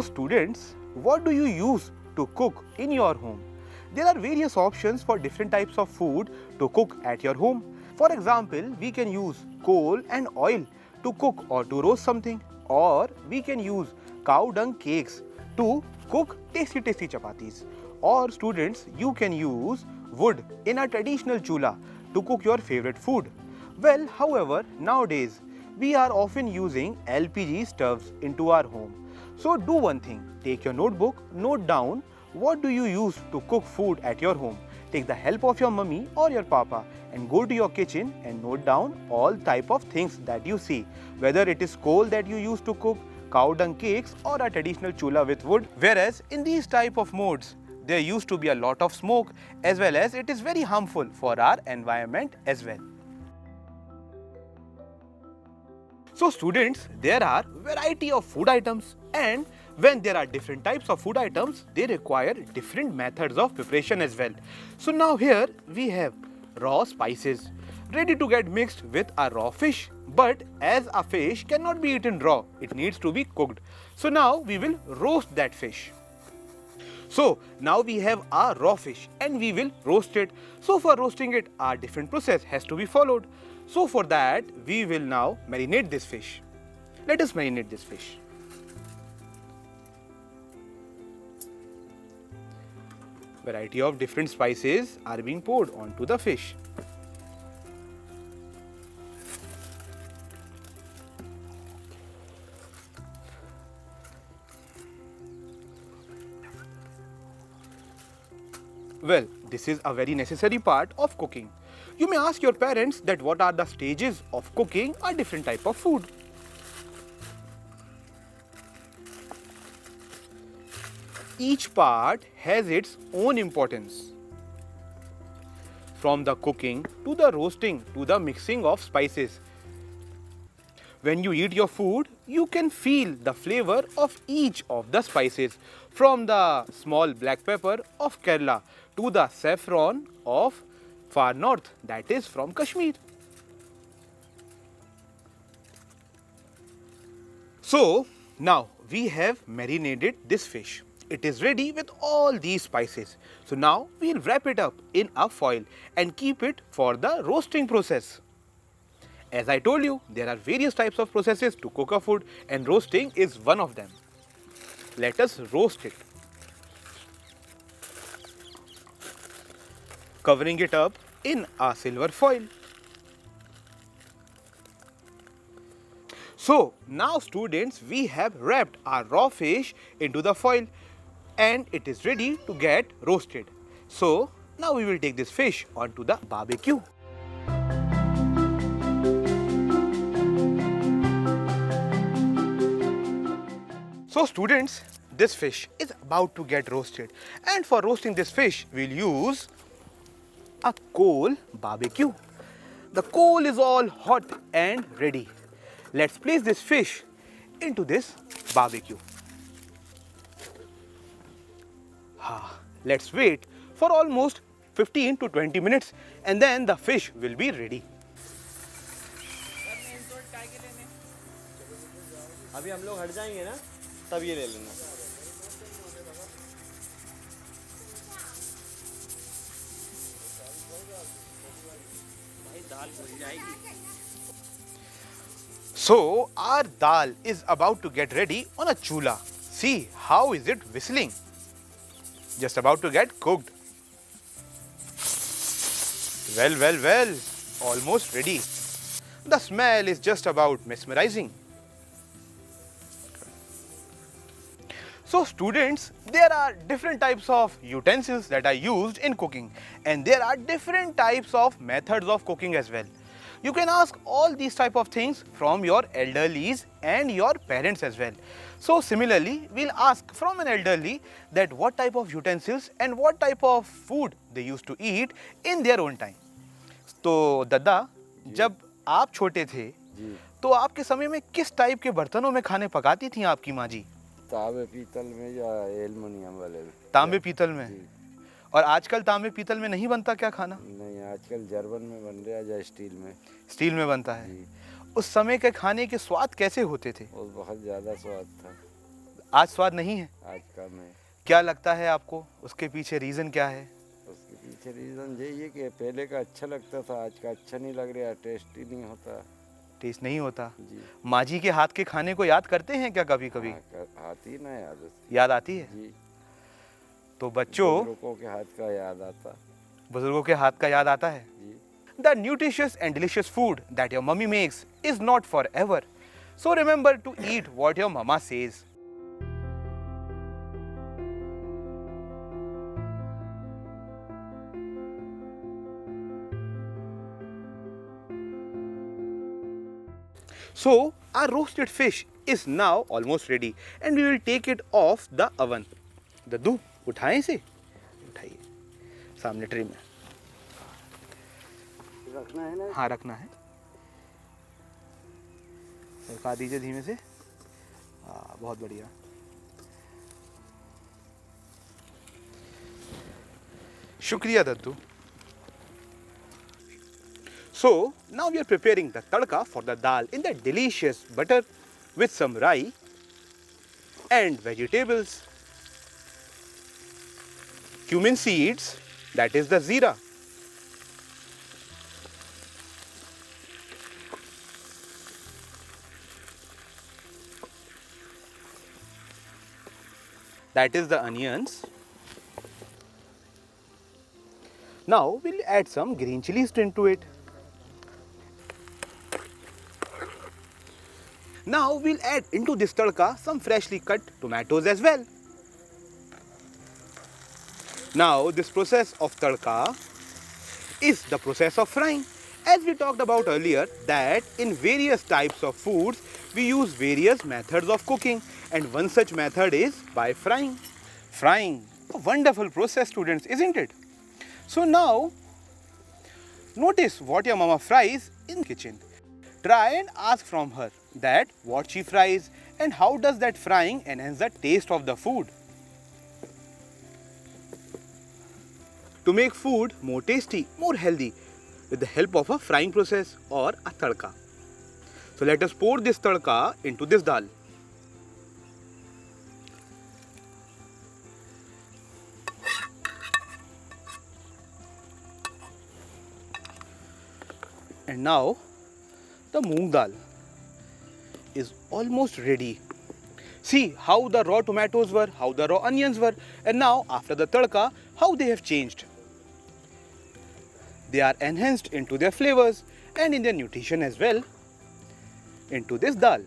students, what do you use to cook in your home? There are various options for different types of food to cook at your home. For example, we can use coal and oil to cook or to roast something, or we can use cow dung cakes to cook tasty chapatis. Or students, you can use wood in a traditional chula to cook your favorite food. Well, however, nowadays we are often using LPG stoves into our home. So do one thing, take your notebook, note down what do you use to cook food at your home. Take the help of your mummy or your papa and go to your kitchen and note down all type of things that you see, whether it is coal that you use to cook, cow dung cakes or a traditional chula with wood. Whereas in these type of modes, there used to be a lot of smoke, as well as it is very harmful for our environment as well. So students, there are variety of food items, and when there are different types of food items, they require different methods of preparation as well. So now here we have raw spices ready to get mixed with a raw fish. But as a fish cannot be eaten raw, it needs to be cooked. So now we will roast that fish. So now we have our raw fish and we will roast it. So for roasting it, a different process has to be followed. So for that, we will now marinate this fish. Let us marinate this fish. Variety of different spices are being poured onto the fish. Well, this is a very necessary part of cooking. You may ask your parents that what are the stages of cooking a different type of food. Each part has its own importance. From the cooking to the roasting to the mixing of spices. When you eat your food, you can feel the flavor of each of the spices, from the small black pepper of Kerala to the saffron of far north, that is from Kashmir. So now we have marinated this fish. It is ready with all these spices. So now we will wrap it up in a foil and keep it for the roasting process. As I told you, there are various types of processes to cook a food, and roasting is one of them. Let us roast it. Covering it up in a silver foil. So now students, we have wrapped our raw fish into the foil and it is ready to get roasted. So now we will take this fish onto the barbecue. So students, this fish is about to get roasted, and for roasting this fish, we'll use a coal barbecue. The coal is all hot and ready. Let's place this fish into this barbecue. Let's wait for almost 15 to 20 minutes and then the fish will be ready. अभी हम लोग हट जाएंगे ना, तब ये ले लेना. So our dal is about to get ready on a chula. See how is it whistling? Just about to get cooked. Well, almost ready. The smell is just about mesmerizing. So students, there are different types of utensils that are used in cooking, and there are different types of methods of cooking as well. You can ask all these type of things from your elderlies and your parents as well. So similarly, we'll ask from an elderly that what type of utensils and what type of food they used to eat in their own time. तो दादा, जब आप छोटे थे तो आपके समय में किस टाइप के बर्तनों में खाने पकाती थी आपकी माँ जी? तांबे पीतल में या एल्युमिनियम वाले में? तांबे पीतल में। और आजकल तांबे पीतल में नहीं बनता क्या खाना? नहीं, आजकल जर्मन में बन रहा है या स्टील में। स्टील में बनता है। उस समय के खाने के स्वाद कैसे होते थे? और बहुत ज़्यादा स्वाद था। आज स्वाद नहीं है? आज का में क्या लगता है आपको उसके पीछे रीज़न क्या है? उसके पीछे रीज़न यही है कि पहले का अच्छा लगता था, आज का अच्छा नहीं लग रहा, टेस्ट ही नहीं होता। टेस्ट नहीं होता। जी माँ जी के हाथ के खाने को याद करते हैं क्या कभी कभी? आती ना याद याद आती है। जी। तो बच्चों, बुजुर्गों के हाथ का याद आता। बुजुर्गों के हाथ का याद आता है। जी The nutritious and delicious food that your mummy makes is not forever. So remember to eat what your mama says. So our roasted fish is now almost ready and we will take it off the oven. दद्दू उठाएं इसे, उठाइए सामने tray में। रखना है ना। हाँ रखना है, खा दीजिए धीमे से। हाँ बहुत बढ़िया। शुक्रिया दद्दू। So now we are preparing the tadka for the dal in the delicious butter with some rye and vegetables, cumin seeds, that is the zira, that is the onions. Now we'll add some green chilies into it. Now we'll add into this tadka some freshly cut tomatoes as well. Now this process of tadka is the process of frying. As we talked about earlier, that in various types of foods we use various methods of cooking, and one such method is by frying. Frying, a wonderful process, students, isn't it? So now notice what your mama fries in the kitchen. Try and ask from her that what she fries and how does that frying enhance the taste of the food. To make food more tasty, more healthy, with the help of a frying process or a tadka. So let us pour this tadka into this dal. And now the moong dal is almost ready. See how the raw tomatoes were, how the raw onions were, and now after the tadka, how they have changed. They are enhanced into their flavors and in their nutrition as well into this dal.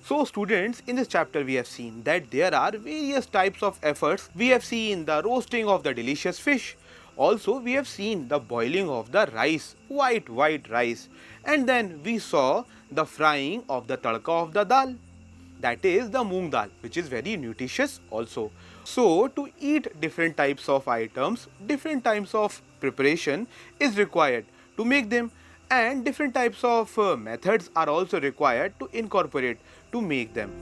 So students, in this chapter we have seen that there are various types of efforts. We have seen the roasting of the delicious fish. Also we have seen the boiling of the rice, white rice. And then we saw the frying of the tadka of the dal. That is the moong dal, which is very nutritious also. So to eat different types of items, different types of preparation is required to make them, and different types of methods are also required to incorporate to make them.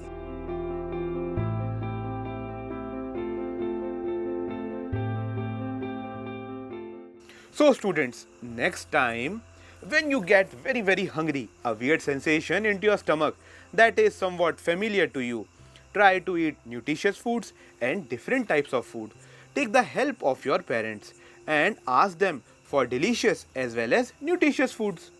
So students, next time when you get very hungry, a weird sensation into your stomach that is somewhat familiar to you, try to eat nutritious foods and different types of food. Take the help of your parents and ask them for delicious as well as nutritious foods.